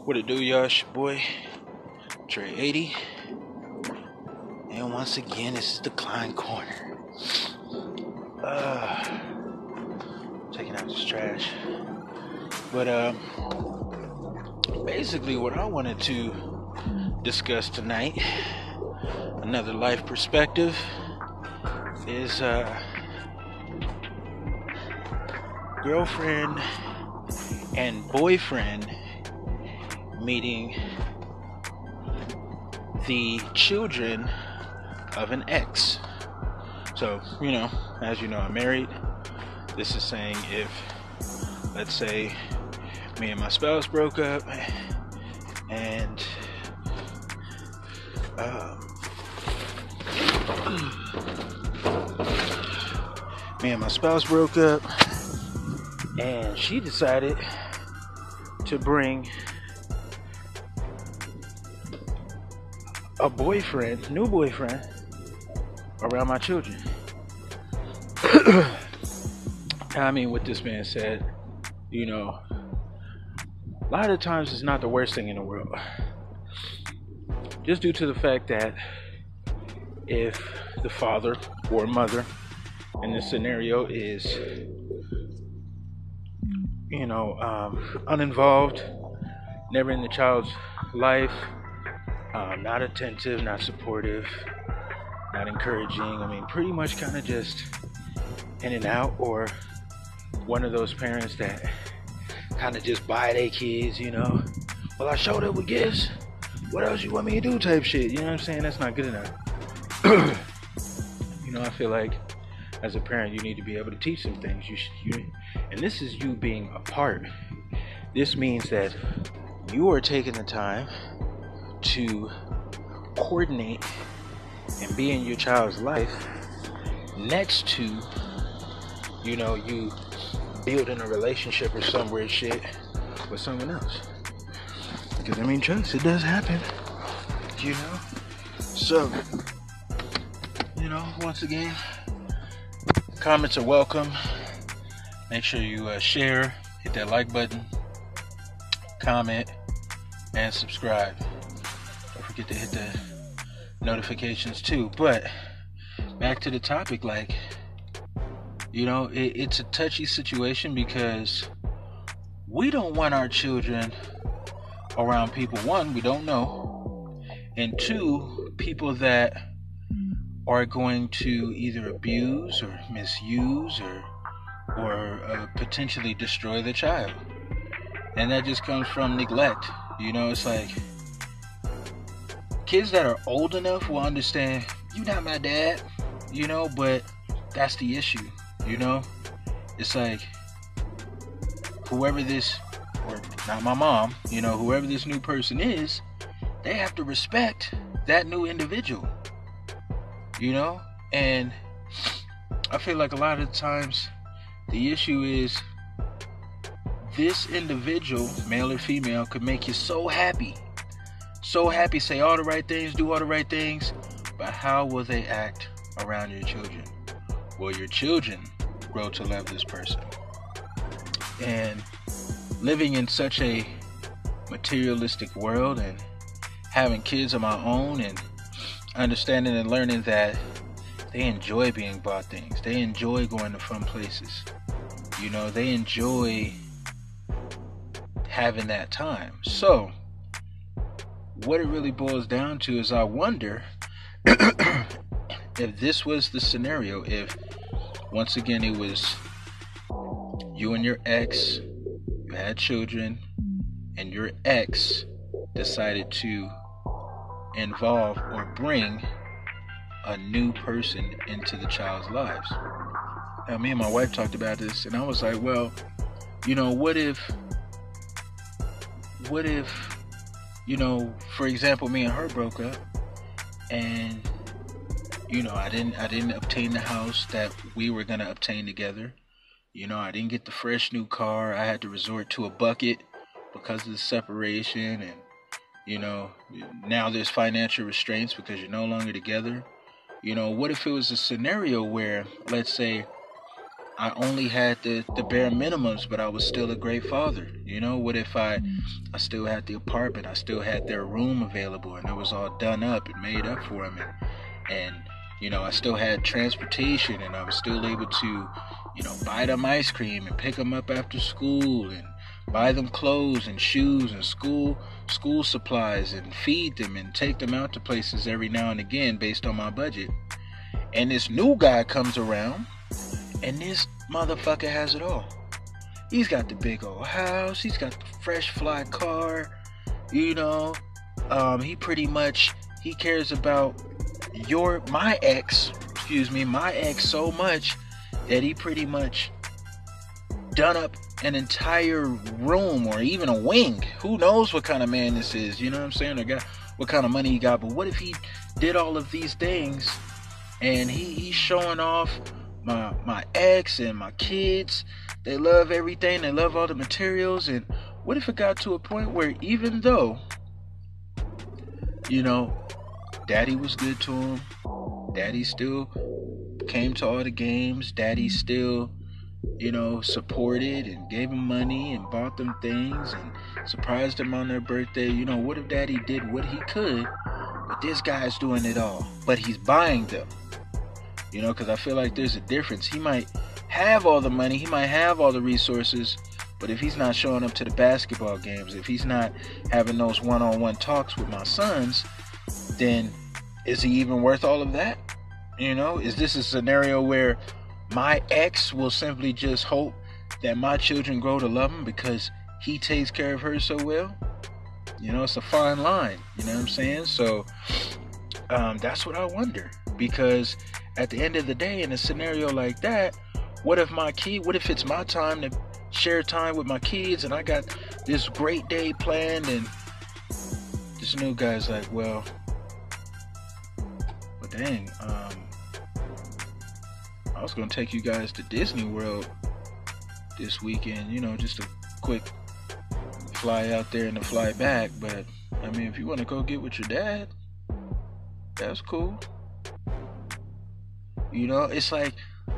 What it do, y'all? It's your boy, Trey 80. And once again, this is the Klein Corner. Taking out this trash. But, basically what I wanted to discuss tonight, another life perspective, is, girlfriend and boyfriend meeting the children of an ex. So, as you know, I'm married. This is saying if, let's say, me and my spouse broke up and she decided to bring a new boyfriend around my children. I mean, with this being said, a lot of times it's not the worst thing in the world. Just due to the fact that if the father or mother in this scenario is, uninvolved, never in the child's life, not attentive, not supportive, not encouraging. I mean, pretty much kind of just in and out, or one of those parents that kind of just buy their kids, well, I showed up with gifts. What else you want me to do type shit? You know what I'm saying? That's not good enough. I feel like as a parent, you need to be able to teach some things. And this is you being a part. This means that you are taking the time to coordinate and be in your child's life next to, you building a relationship or some weird shit with someone else. Because, trust, it does happen, So, once again, comments are welcome. Make sure you share, hit that like button, comment, and subscribe. Don't forget to hit the notifications too. But back to the topic, it's a touchy situation because we don't want our children around people, one, we don't know, and two, people that are going to either abuse or misuse or potentially destroy the child. And that just comes from neglect. It's like kids that are old enough will understand, you're not my dad, but that's the issue, It's like whoever this, or not my mom, whoever this new person is, they have to respect that new individual, and I feel like a lot of the times the issue is this individual, male or female, could make you so happy, say all the right things, do all the right things, but how will they act around your children? Will your children grow to love this person? And living in such a materialistic world and having kids of my own and understanding and learning that they enjoy being bought things. They enjoy going to fun places. They enjoy having that time. So what it really boils down to is I wonder if this was the scenario, if once again it was you and your ex, you had children, and your ex decided to involve or bring a new person into the child's lives. Now, me and my wife talked about this, and I was like, well, what if, for example, me and her broke up, and, I didn't obtain the house that we were going to obtain together. I didn't get the fresh new car. I had to resort to a bucket because of the separation, and, now there's financial restraints because you're no longer together. What if it was a scenario where, let's say, I only had the bare minimums, but I was still a great father. What if I still had the apartment, I still had their room available, and it was all done up and made up for them, and I still had transportation, and I was still able to, buy them ice cream and pick them up after school, and buy them clothes and shoes and school supplies, and feed them and take them out to places every now and again based on my budget. And this new guy comes around, and this motherfucker has it all. He's got the big old house, he's got the fresh fly car, he cares about my ex so much that he pretty much done up an entire room or even a wing. Who knows what kind of man this is, you know what I'm saying? Or what kind of money he got. But what if he did all of these things and he's showing off my ex and my kids? They love everything, they love all the materials. And what if it got to a point where even though daddy was good to him, daddy still came to all the games, daddy still supported and gave them money and bought them things and surprised them on their birthday. What if daddy did what he could, but this guy's doing it all, but he's buying them? Because I feel like there's a difference. He might have all the money, he might have all the resources, but if he's not showing up to the basketball games, if he's not having those one-on-one talks with my sons, then is he even worth all of that? Is this a scenario where my ex will simply just hope that my children grow to love him because he takes care of her so well? It's a fine line, you know what I'm saying? So that's what I wonder, because at the end of the day, in a scenario like that, what if it's my time to share time with my kids, and I got this great day planned, and this new guy's like, well dang, I was gonna take you guys to Disney World this weekend, just a quick fly out there and a fly back, but I mean, if you want to go get with your dad, that's cool. It's like,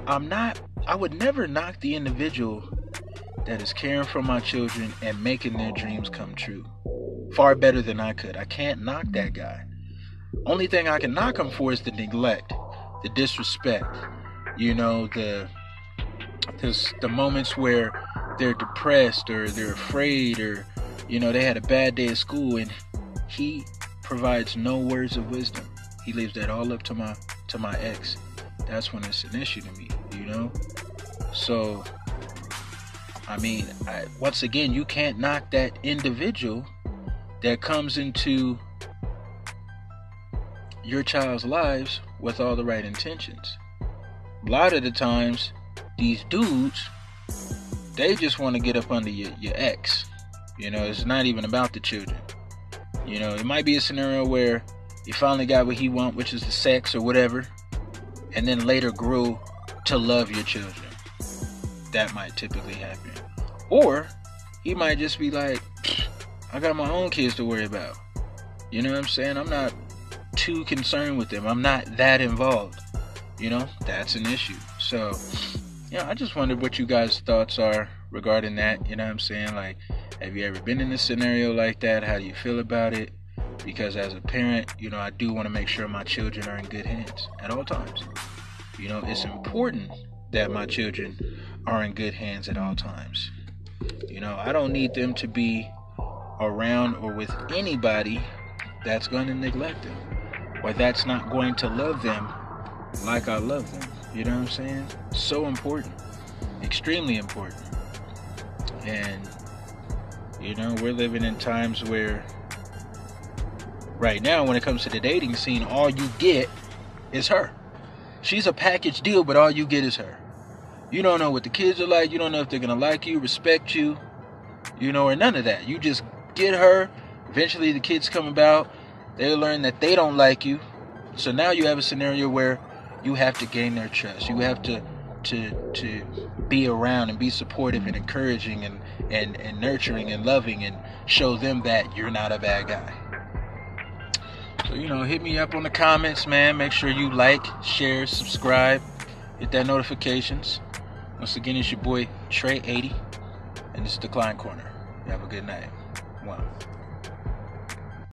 I would never knock the individual that is caring for my children and making their dreams come true far better than I could. I can't knock that guy. Only thing I can knock him for is the neglect, the disrespect, the moments where they're depressed or they're afraid, or they had a bad day at school, and he provides no words of wisdom. He leaves that all up to my ex. That's when it's an issue to me, So I mean, once again, you can't knock that individual that comes into your child's lives with all the right intentions. A lot of the times, these dudes, they just want to get up under your ex. It's not even about the children. It might be a scenario where he finally got what he want, which is the sex or whatever, and then later grew to love your children. That might typically happen. Or he might just be like, I got my own kids to worry about. You know what I'm saying? I'm not too concerned with them. I'm not that involved. That's an issue. So, I just wondered what you guys' thoughts are regarding that. You know what I'm saying? Like, have you ever been in a scenario like that? How do you feel about it? Because as a parent, I do want to make sure my children are in good hands at all times. It's important that my children are in good hands at all times. I don't need them to be around or with anybody that's going to neglect them, or that's not going to love them like I love them. You know what I'm saying? So important. Extremely important. And, we're living in times where right now, when it comes to the dating scene, all you get is her. She's a package deal, but all you get is her. You don't know what the kids are like. You don't know if they're going to like you, respect you, or none of that. You just get her. Eventually the kids come about. They learn that they don't like you. So now you have a scenario where you have to gain their trust. You have to be around and be supportive and encouraging and nurturing and loving, and show them that you're not a bad guy. So, hit me up on the comments, man. Make sure you like, share, subscribe, hit that notifications. Once again, it's your boy Trey 80, and this is the Klein Corner. You have a good night. One.